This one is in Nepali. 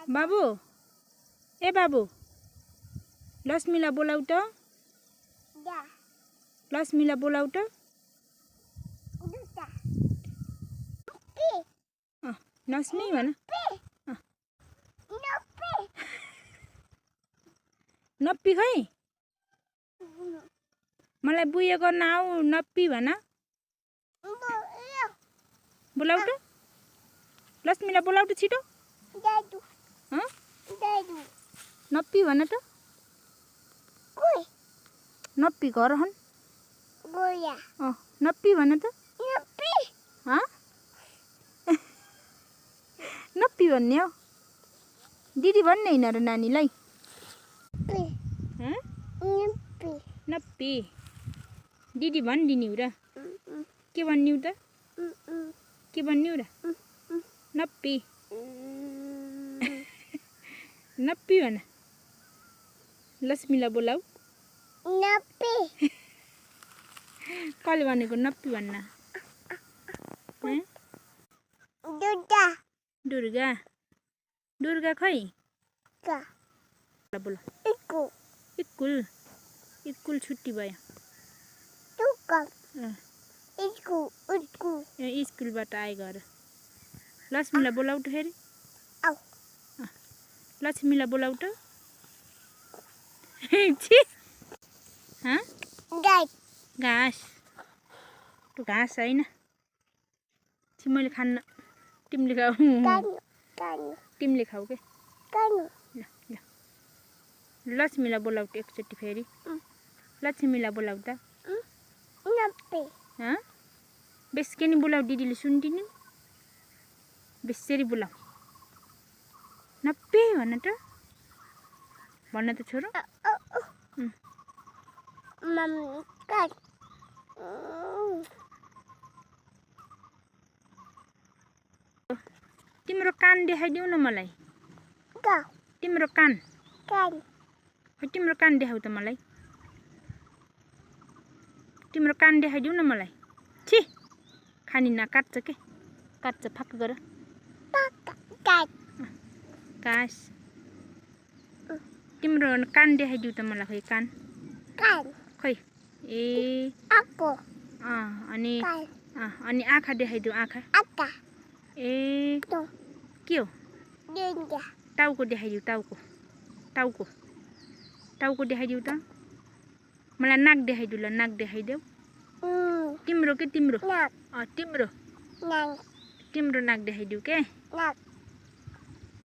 बाबु ए बाबु लक्ष्मीलाई बोलाऊ त लक्ष्मीलाई बोलाऊ त लक्ष्मी भन नप्पी खै मलाई बुया गर्न आऊ नप्पी भन बोलाऊ त लक्ष्मीलाई बोलाऊ त छिटो नप्पी भन त नप्पी घर हन नप्पी भन त नप्पी भन्ने हो दिदी भन्ने हैन र नानीलाई नप्पी दिदी भन्दिनी हो र के भन्ने त के भन्ने हो र नप्पी नप्पी भन लक्ष्मीलाई बोलाऊ नप्पी कसले भनेको नप्पी भन्न दुर्गा दुर्गा खै बोला स्कुल स्कुल छुट्टी भयो स्कुलबाट आए घर लक्ष्मीलाई बोलाऊ त फेरि लक्ष्मीलाई बोलाऊ त घाँस त्यो घाँस होइन मैले खान्न तिमीले खाऊ तिमीले खाऊ के लक्ष्मीलाई बोलाऊ त एकचोटि फेरि लक्ष्मीलाई बोलाऊ त बेसी नि बोलाऊ दिदीले सुन्दिनु बेसरी बोलाऊ नप्पी भन त छोरो तिम्रो कान देखाइदेऊ न मलाई तिम्रो कान तिम्रो कान देखाऊ त मलाई तिम्रो कान देखाइदेऊ न मलाई छि खानी नकाट्छ के काट्छ फाक गर घाँस तिम्रो कान देखाइदेऊ त मलाई खै कान खै ए अनि आँखा देखाइदेऊ आँखा ए के हो टाउको देखाइदेऊ टाउको देखाइदेऊ त मलाई नाक देखाइदेऊ ल नाक देखाइदेऊ तिम्रो के तिम्रो तिम्रो नाक देखाइदेऊ के